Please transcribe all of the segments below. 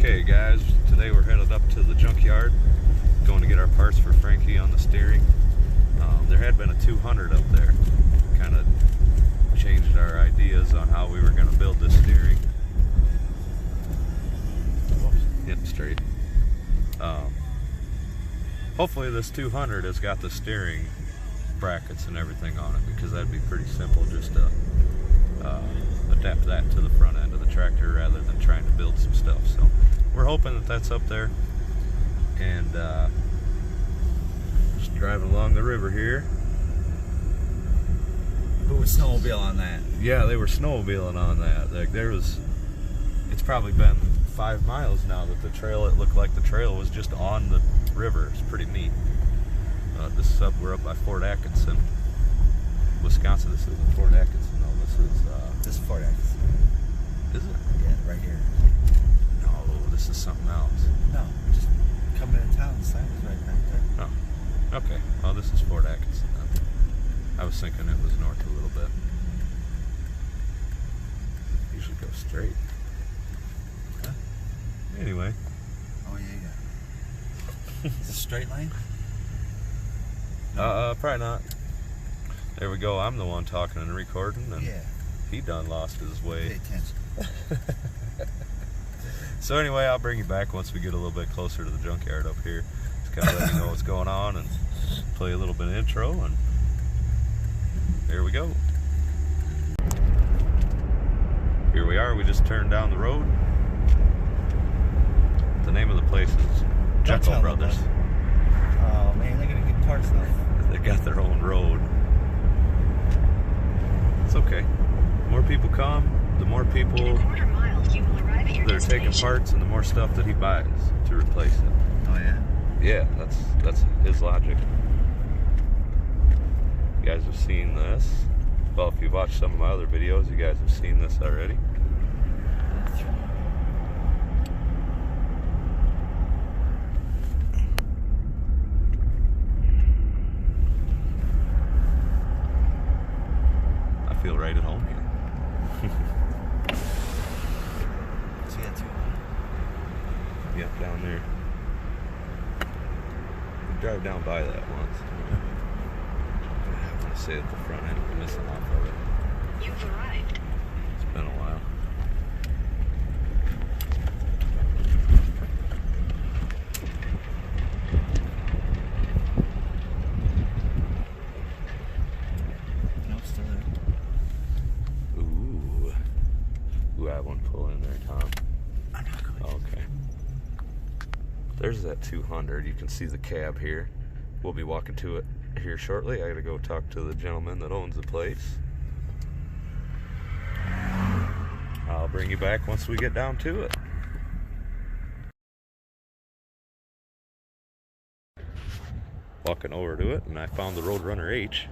Okay guys, today we're headed up to the junkyard, going to get our parts for Frankie on the steering. There had been a 200 up there. Kind of changed our ideas on how we were going to build this steering. Getting straight. Hopefully this 200 has got the steering brackets and everything on it, because that'd be pretty simple just to adapt that to the front end of the tractor rather than trying to build some stuff. So we're hoping that that's up there, and just driving along the river here. Who was snowmobile on that? Yeah, they were snowmobiling on that. Like it's probably been 5 miles now that the trail, it looked like the trail was just on the river. It's pretty neat. We're up by Fort Atkinson, Wisconsin. This isn't Fort Atkinson though. This is Fort Atkinson. Is it? Yeah, right here. No, this is something else. No, just coming into town. The sign is right there. Oh, okay. Well, this is Fort Atkinson then. I was thinking it was north a little bit. Usually go straight. Huh? Anyway. Oh yeah. Is it a straight line? Probably not. There we go. I'm the one talking and recording, and yeah. He done lost his way. Pay attention. So anyway, I'll bring you back once we get a little bit closer to the junkyard up here. Just kind of let you know what's going on and play a little bit of intro, and there we go. Here we are. We just turned down the road. The name of the place is Junkyard Brothers. Oh man, they're gonna get parts now. They got their own road. It's okay. The more people come, the more people that are taking parts, and the more stuff that he buys to replace it. Oh yeah? Yeah, that's his logic. You guys have seen this. Well, if you've watched some of my other videos, you guys have seen this already. I feel right at home here. See that too? Yep, down there. We drive down by that once. I want to say at the front end, we're missing off of it. You've arrived. It's been a while. No, still there. Ooh, I have one pull in there, Tom. I'm not going. Okay. There's that 200. You can see the cab here. We'll be walking to it here shortly. I gotta go talk to the gentleman that owns the place. I'll bring you back once we get down to it. Walking over to it, and I found the Roadrunner H.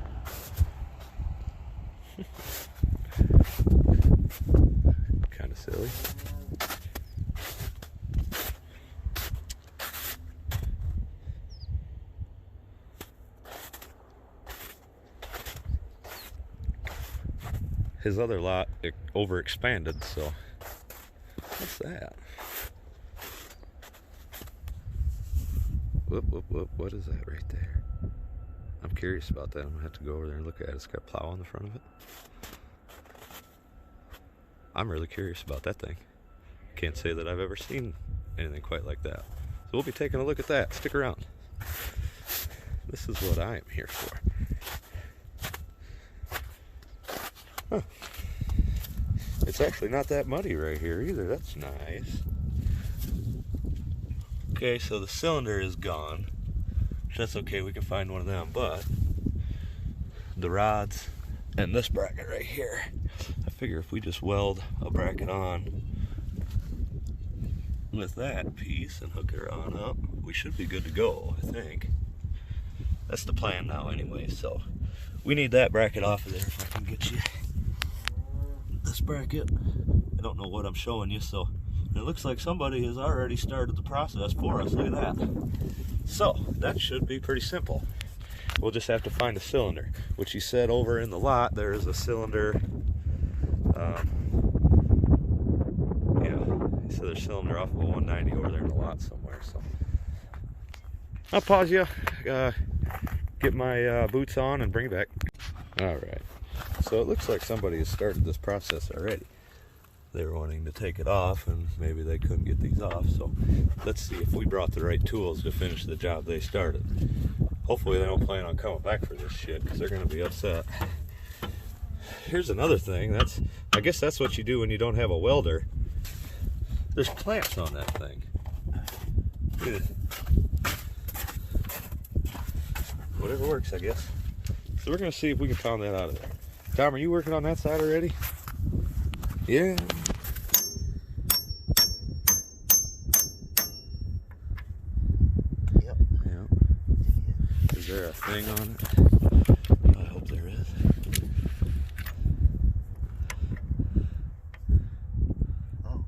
Kind of silly. His other lot overexpanded, so what's that? Whoop, whoop, whoop. What is that right there? I'm curious about that. I'm gonna have to go over there and look at it. It's got a plow on the front of it. I'm really curious about that thing. Can't say that I've ever seen anything quite like that. So we'll be taking a look at that. Stick around. This is what I am here for. Huh. It's actually not that muddy right here either. That's nice. Okay, so the cylinder is gone. That's okay, we can find one of them, but the rods and this bracket right here, I figure if we just weld a bracket on with that piece and hook her on up, we should be good to go, I think. That's the plan now anyway, so we need that bracket off of there if I can get you this bracket. I don't know what I'm showing you, so it looks like somebody has already started the process for us. Look at that. So that should be pretty simple. We'll just have to find a cylinder, which he said over in the lot there is a cylinder. Yeah, So they're cylinder off of a 190 over there in the lot somewhere. So I'll pause you, get my boots on and bring it back. All right. So it looks like somebody has started this process already. They were wanting to take it off, and maybe they couldn't get these off. So let's see if we brought the right tools to finish the job they started. Hopefully they don't plan on coming back for this shit, because they're going to be upset. Here's another thing. I guess that's what you do when you don't have a welder. There's clamps on that thing. Whatever works, I guess. So we're going to see if we can pound that out of there. Tom, are you working on that side already? Yeah. Yep. Is there a thing on it? I hope there is. Oh.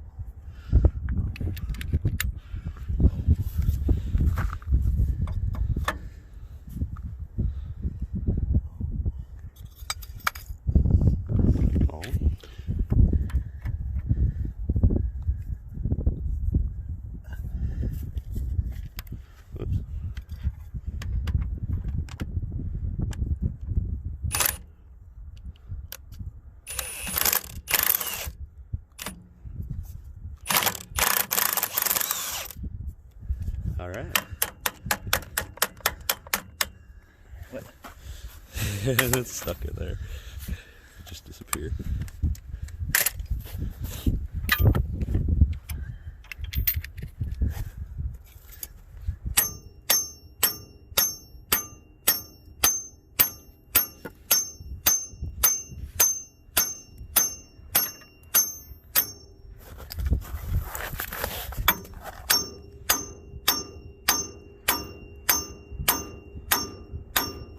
Oh. Oops. All right. What? It's stuck in there. It just disappeared.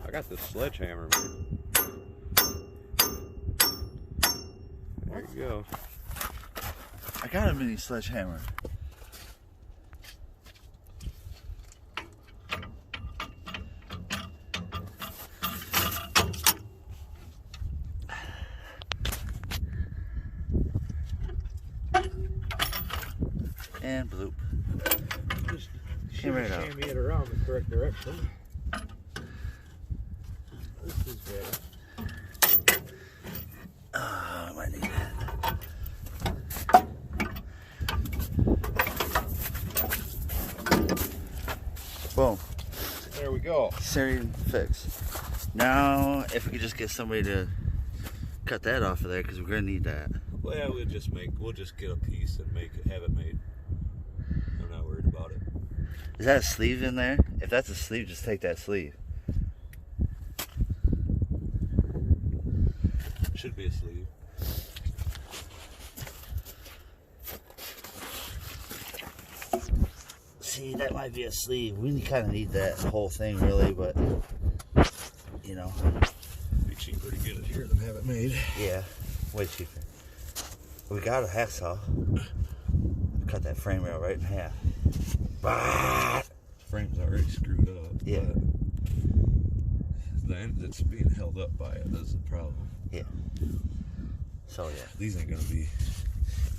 I got this sledgehammer, man. There you go. I got a mini sledgehammer. And bloop. Just Came right out. shimmy it around the correct direction. This is better. I might need that. Boom. There we go. Syrian fix. Now, if we could just get somebody to cut that off of there, because we're gonna need that. Well, we'll just get a piece and have it made. I'm not worried about it. Is that a sleeve in there? If that's a sleeve, just take that sleeve. Should be a sleeve. See, that might be a sleeve. We kind of need that whole thing, really, but you know. Be cheaper to get it here than have it made. Yeah, way cheaper. We got a hacksaw. Cut that frame rail right in half. Bah! Frame's already screwed up. Yeah. The end that's being held up by it is the problem. Yeah. So yeah. These ain't gonna be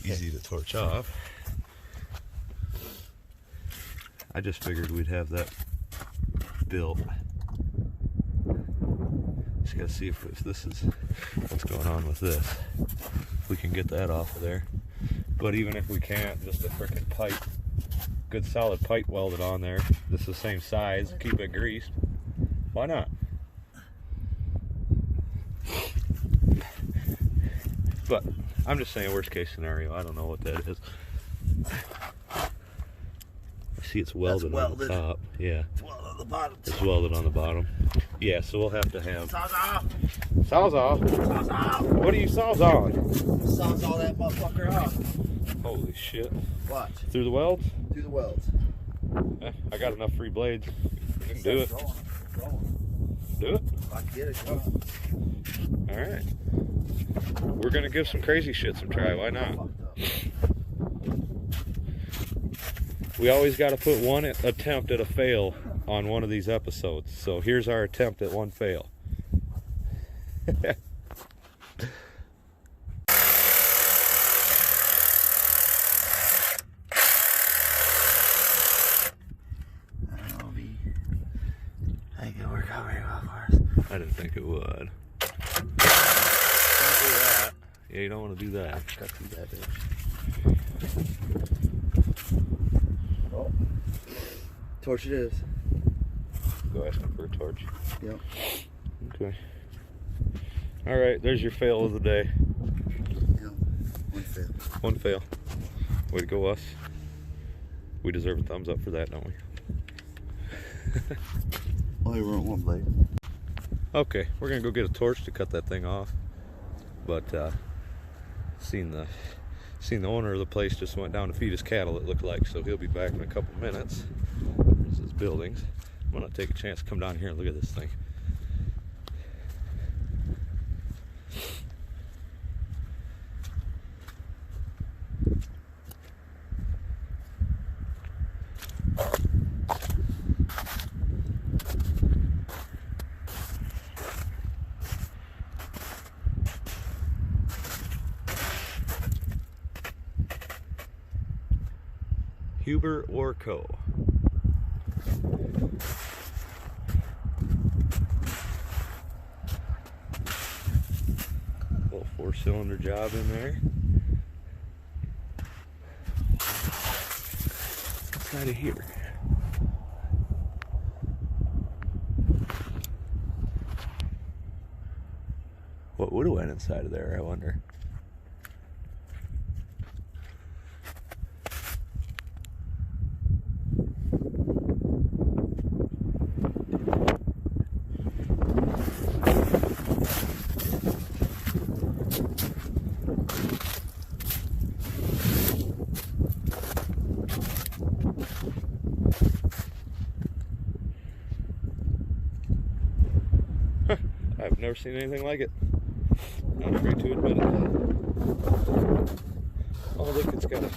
easy to torch off. I just figured we'd have that built. Just gotta see if this is what's going on with this. If we can get that off of there. But even if we can't, just a frickin' pipe, good solid pipe welded on there. This is the same size, keep it greased. Why not? But I'm just saying worst case scenario. I don't know what that is. I see it's welded on the top. Yeah. It's welded on the bottom. It's welded on the bottom. Yeah, so we'll have to have Saws off. saws off. Saws off. What are you saws on? Saws all that motherfucker off. Holy shit. Watch. Through the welds? Through the welds. I got enough free blades. We can do it. Do it? If I can get it, come on. Alright. We're gonna give some crazy shit some try. Why not? We always got to put one attempt at a fail on one of these episodes. So here's our attempt at one fail. I didn't think it would. Don't do that. Yeah, you don't want to do that. Got through that bitch. Oh. Torch it is. Go asking for a torch. Yep. Okay. All right, there's your fail of the day. Yep. One fail. One fail. Way to go, us. We deserve a thumbs up for that, don't we? Only ruined one blade. Okay, we're gonna go get a torch to cut that thing off. But seen the owner of the place just went down to feed his cattle, it looked like, so he'll be back in a couple minutes. There's his buildings. I'm gonna take a chance to come down here and look at this thing. Huber or Co. Little 4-cylinder job in there. Inside of here. What would have went inside of there, I wonder? I've never seen anything like it. Not afraid to admit it. Oh, look, it's got a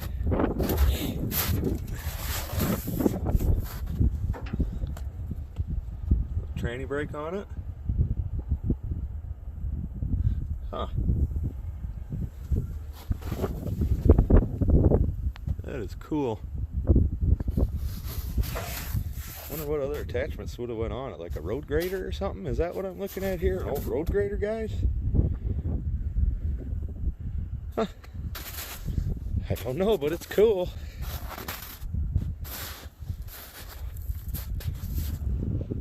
tranny brake on it. Huh. That is cool. Wonder what other attachments would have went on it, like a road grader or something? Is that what I'm looking at here? An old road grader, guys? Huh. I don't know, but it's cool.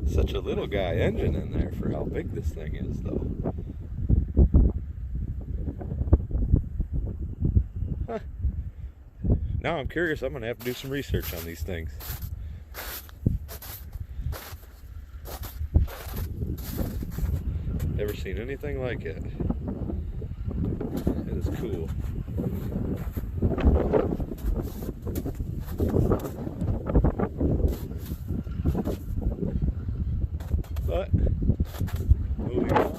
Such a little guy engine in there for how big this thing is, though. Huh. Now I'm curious. I'm gonna have to do some research on these things. Never seen anything like it. It is cool. But moving on.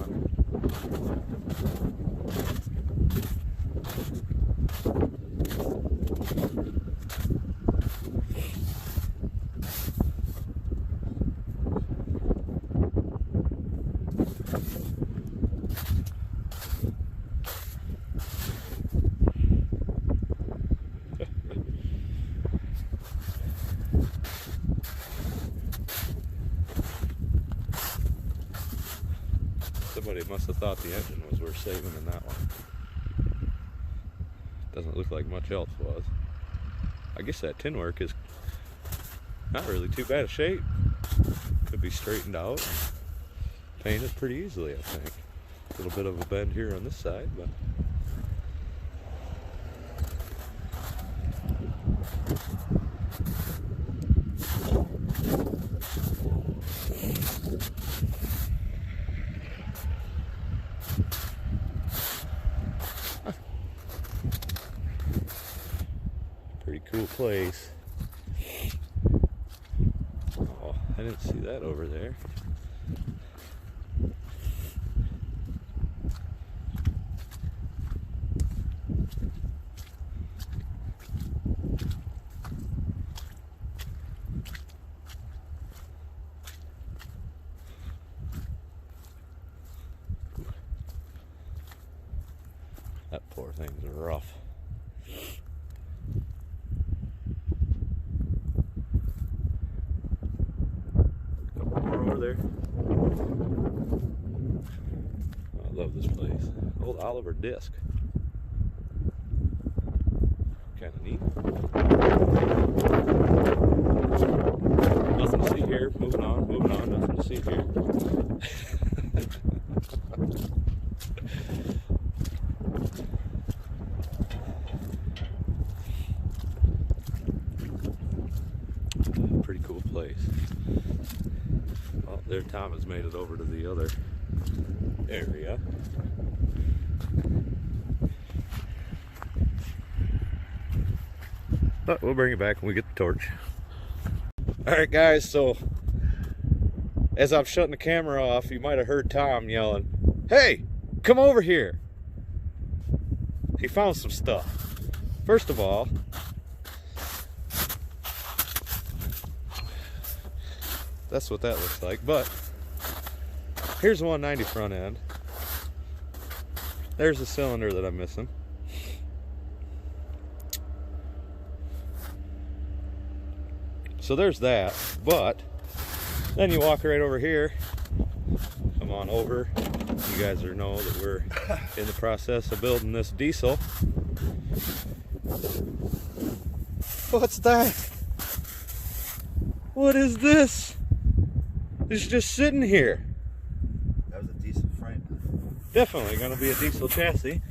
Somebody must have thought the engine was worth saving in that one. Doesn't look like much else was. I guess that tin work is not really too bad a shape. Could be straightened out, painted pretty easily, I think. A little bit of a bend here on this side, but pretty cool place. Oh, I didn't see that over there. That poor thing's rough. Couple more over there. this place. Old Oliver disc. Kind of neat. Nothing to see here. Moving on. Nothing to see here. Pretty cool place. Well, there Tom has made it over to the other area. But we'll bring it back when we get the torch. Alright guys, so as I'm shutting the camera off, you might have heard Tom yelling, "Hey, come over here!" He found some stuff. First of all, that's what that looks like, but here's the 190 front end. There's the cylinder that I'm missing. So there's that, but then you walk right over here, come on over. You guys know that we're in the process of building this diesel. What's that? What is this? It's just sitting here. That was a diesel frame. Definitely gonna be a diesel chassis.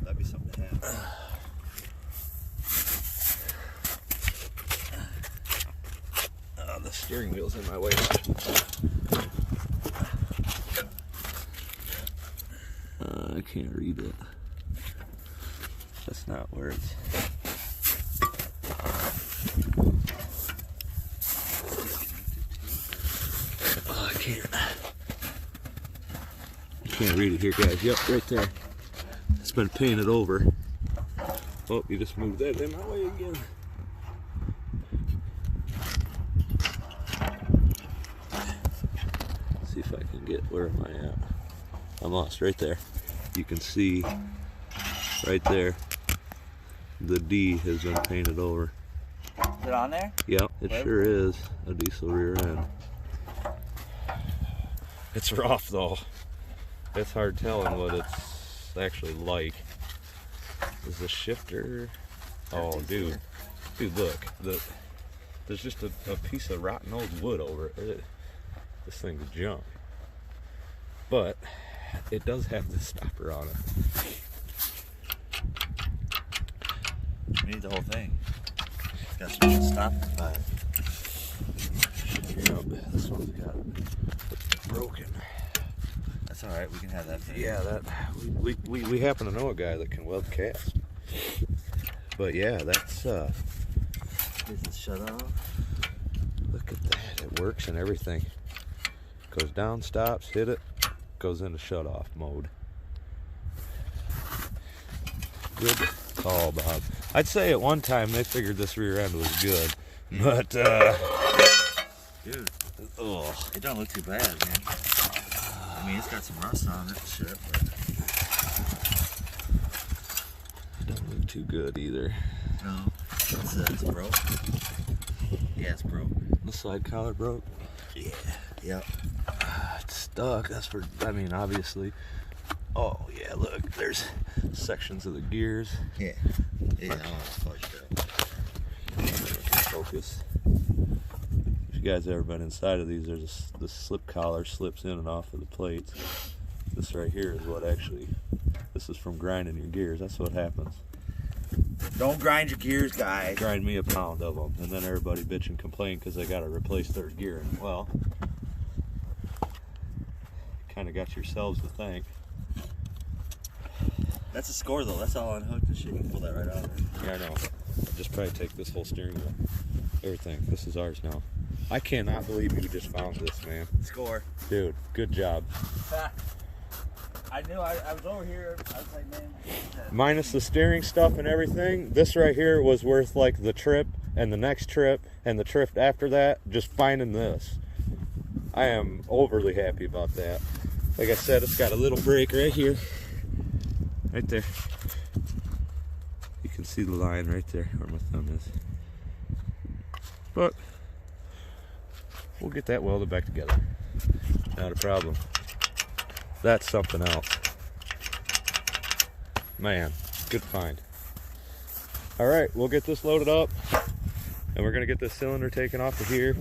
That'd be something to have. The steering wheel's in my way. I can't read it. That's not where it's. Oh, I can't read it here, guys. Yep, right there. It's been painted over. Oh, you just moved that in my way again. See if I can get, where am I at? I'm lost right there. You can see right there the D has been painted over. Is it on there? Yep, it sure is a diesel rear end. It's rough though. It's hard telling what it's actually like. Is the shifter? Oh, dude, look. There's just a piece of rotten old wood over it. This thing's junk. But it does have this stopper on it. We need the whole thing. Got some stop by it. Yep, this one's got broken. That's alright, we can have that. Yeah, that we happen to know a guy that can weld cast. But yeah, that's Is it shut off? look at that. It works and everything. Goes down, stops, hit it, goes into shut off mode. Good call, Bob. I'd say at one time they figured this rear end was good, but Dude, oh, it don't look too bad, man. I mean, it's got some rust on it, shit, but don't look too good either. no, it's broke. Yeah, it's broke. The side collar broke. Yeah. Yep. It's stuck. That's for, I mean, obviously. Oh yeah, look, there's sections of the gears. Yeah. Yeah, I want to fudge that. Focus. If you guys ever been inside of these, there's the slip collar slips in and off of the plates. This right here is what actually, this is from grinding your gears. That's what happens. Don't grind your gears, guys. Grind me a pound of them, and then everybody bitch and complain because they got to replace their gear. And well, kind of got yourselves to thank. That's a score though. That's all unhooked and shit. You can pull that right out of there. Yeah, I know. I'll just probably take this whole steering wheel. Everything. This is ours now. I cannot believe you just found this, man. Score. Dude, good job. I knew I was over here. I was like, man. Minus the steering stuff and everything, this right here was worth like the trip and the next trip and the trip after that, just finding this. I am overly happy about that. Like I said, it's got a little break right here. Right there. You can see the line right there where my thumb is. But we'll get that welded back together. Not a problem. That's something else. Man, good find. All right, we'll get this loaded up, and we're gonna get this cylinder taken off of here.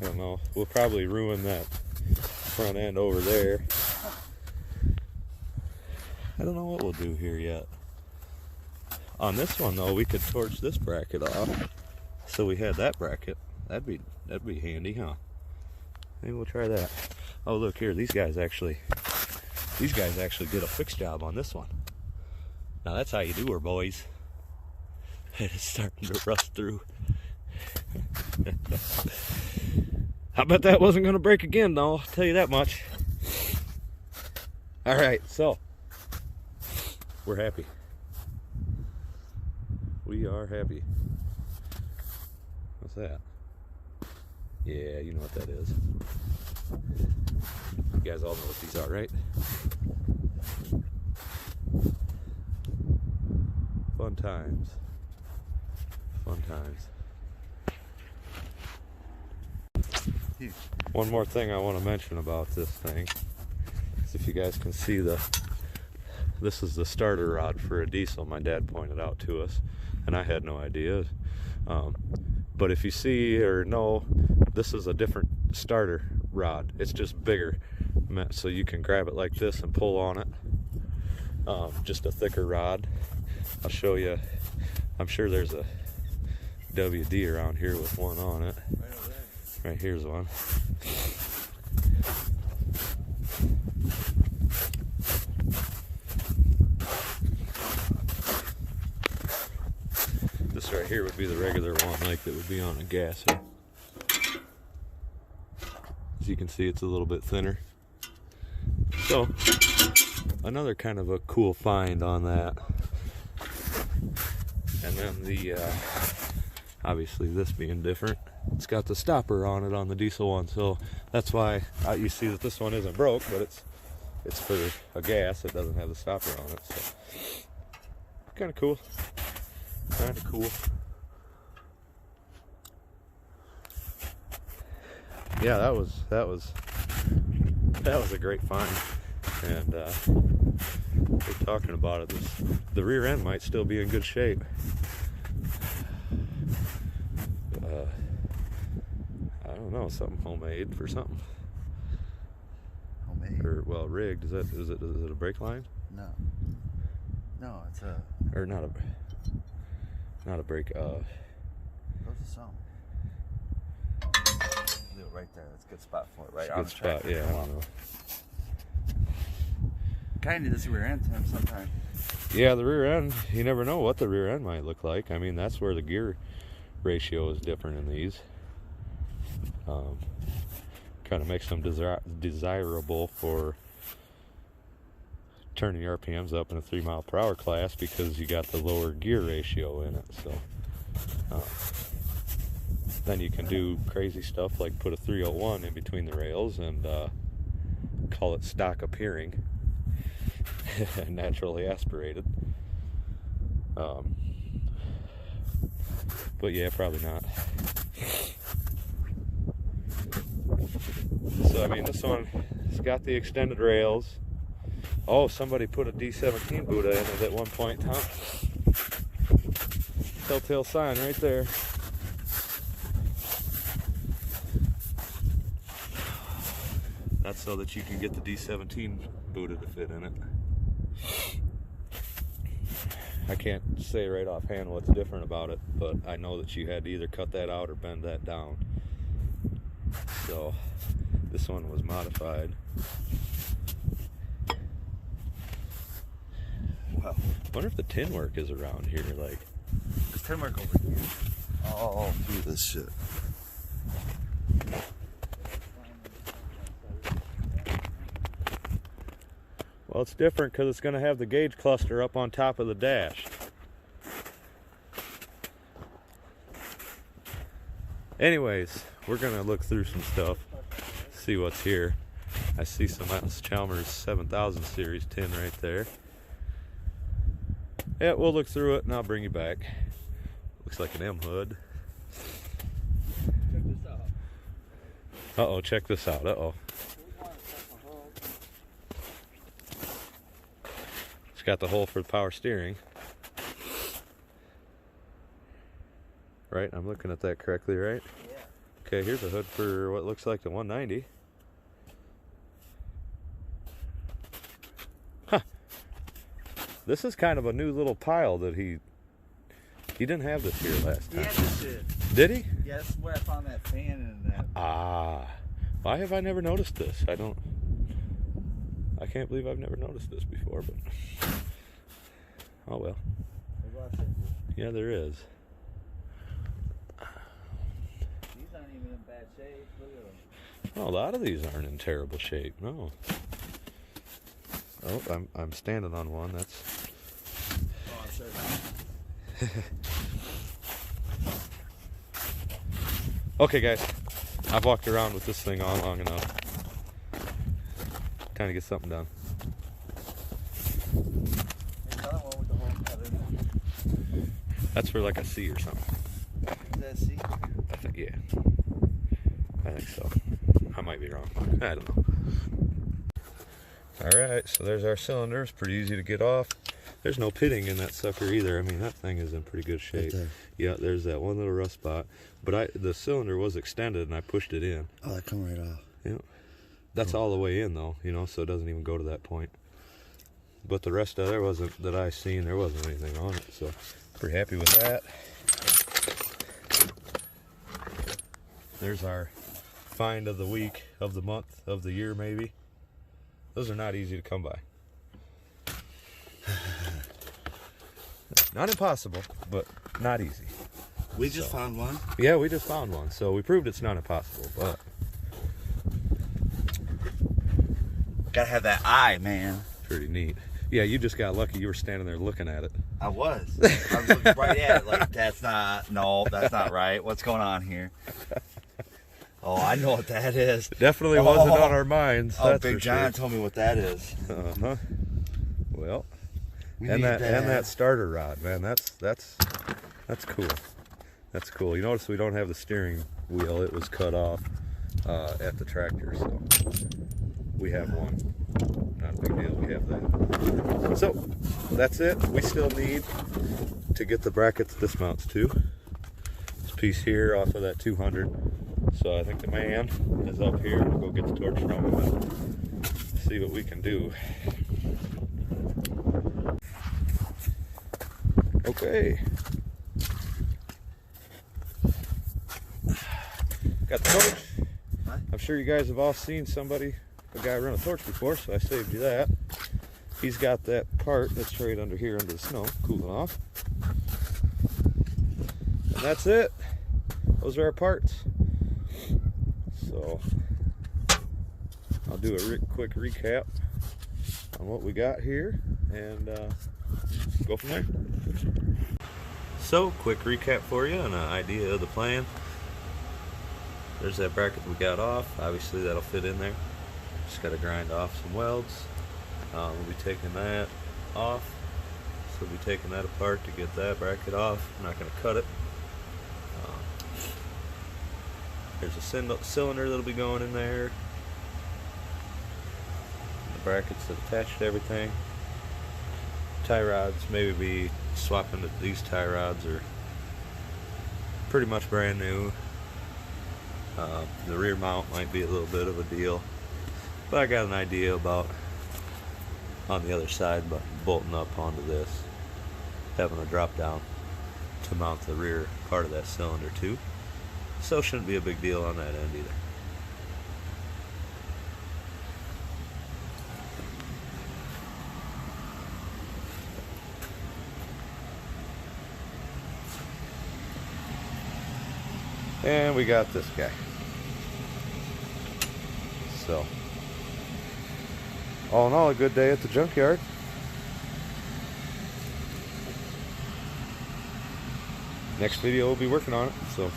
I don't know, we'll probably ruin that front end over there. I don't know what we'll do here yet. On this one though, we could torch this bracket off, so we had that bracket. That'd be handy, huh? Maybe we'll try that. Oh, look here, these guys actually did a fix job on this one. Now that's how you do her, boys. It is starting to rust through. I bet that wasn't gonna break again though, I'll tell you that much. All right, so we're happy. We are happy. What's that? Yeah, you know what that is. You guys all know what these are, right? Fun times. Fun times. One more thing I want to mention about this thing is, if you guys can see, this is the starter rod for a diesel. My dad pointed out to us, and I had no idea. But if you see or know, this is a different starter rod. It's just bigger, so you can grab it like this and pull on it. Just a thicker rod. I'll show you. I'm sure there's a WD around here with one on it. Right over there. Right here's one. This right here would be the regular one, like that would be on a gasser. As you can see, it's a little bit thinner. So, another kind of a cool find on that. And then the, obviously this being different, it's got the stopper on it on the diesel one, so that's why you see that this one isn't broke, but it's for a gas. It doesn't have the stopper on it, so kind of cool. Kind of cool. Yeah, that was a great find, and we're talking about it. The rear end might still be in good shape. I don't know, something homemade for something. Homemade? Or, well, rigged. Is it a brake line? No. No, it's a... Or not a brake, Those are some. Leave it right there. That's a good spot for it, right? Good spot, yeah, I don't know. Kind of this rear end, Tim, sometimes. Yeah, the rear end, you never know what the rear end might look like. I mean, that's where the gear ratio is different in these. Kind of makes them desirable for turning your RPMs up in a 3 mile per hour class, because you got the lower gear ratio in it. So then you can do crazy stuff like put a 301 in between the rails and call it stock appearing. Naturally aspirated. But yeah, probably not. So I mean, this one has got the extended rails. Oh, somebody put a d-19 Buddha in it at one point, huh? Telltale sign right there. That's so that you can get the d-17 Buddha to fit in it. I can't say right offhand what's different about it, but I know that you had to either cut that out or bend that down. So this one was modified. Wow. I wonder if the tin work is around here. Like, there's tin work over here. All through this shit. Well, it's different because it's going to have the gauge cluster up on top of the dash. Anyways, we're going to look through some stuff, see what's here. I see some Atlas Chalmers 7000 series tin right there. Yeah, we'll look through it and I'll bring you back. Looks like an M hood. Check this out. Uh-oh, check this out. Uh-oh. got the hole for the power steering. Right? I'm looking at that correctly, right? Yeah. Okay, here's a hood for what looks like the 190. Huh. This is kind of a new little pile that he didn't have this here last time. Yeah, this did. Did he? Yeah, that's where I found that fan and that. Ah. Why have I never noticed this? I can't believe I've never noticed this before, but oh well. Yeah, there is. These aren't even in bad shape. Look at them. Oh, a lot of these aren't in terrible shape. No. Oh, I'm standing on one. That's. Oh, I'm sorry. Okay, guys. I've walked around with this thing on long enough. Time to get something done. That's for like a C or something. Is that C? I think, yeah. I think so. I might be wrong. I don't know. Alright, so there's our cylinder. It's pretty easy to get off. There's no pitting in that sucker either. I mean, that thing is in pretty good shape. Right, yeah, there's that one little rust spot. But the cylinder was extended and I pushed it in. Oh, that come right off. Yeah. That's all the way in though, you know, so it doesn't even go to that point. But the rest of there wasn't, that I seen, there wasn't anything on it, so pretty happy with that. There's our find of the week, of the month, of the year maybe. Those are not easy to come by. Not impossible, but not easy. We just found one? Yeah, we just found one, so we proved it's not impossible, but gotta have that eye, man. Pretty neat. Yeah, you just got lucky you were standing there looking at it. I was looking right at it like, that's not right. What's going on here? Oh, I know what that is. Definitely wasn't on our minds. Oh, Big John told me what that is. Uh-huh. Well, and that starter rod, man, that's cool. That's cool. You notice we don't have the steering wheel. It was cut off at the tractor, so we have one. Not a big deal, we have that. So, that's it. We still need to get the brackets dismounts to. This piece here off of that 200. So I think the man is up here. We'll go get the torch from him and see what we can do. Okay. Got the torch. I'm sure you guys have all seen a guy run a torch before, so I saved you that. He's got that part that's right under here under the snow, cooling off. And that's it. Those are our parts. So I'll do a quick recap on what we got here and go from there. So, quick recap for you and an idea of the plan. There's that bracket we got off. Obviously that'll fit in there. Just got to grind off some welds. We'll be taking that off. So we'll be taking that apart to get that bracket off. I'm not going to cut it. There's a cylinder that'll be going in there. The brackets that attach to everything. Tie rods, maybe be swapping to these tie rods are pretty much brand new. The rear mount might be a little bit of a deal, but I got an idea about on the other side, but bolting up onto this, having a drop down to mount the rear part of that cylinder too. So shouldn't be a big deal on that end either. And we got this guy. So, all in all, a good day at the junkyard. Next video we'll be working on it, so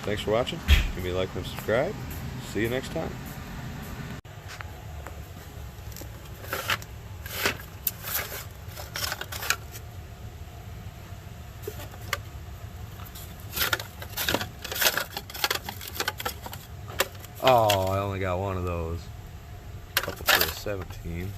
thanks for watching. Give me a like and subscribe. See you next time. Oh, I only got one of those. Couple for a 17.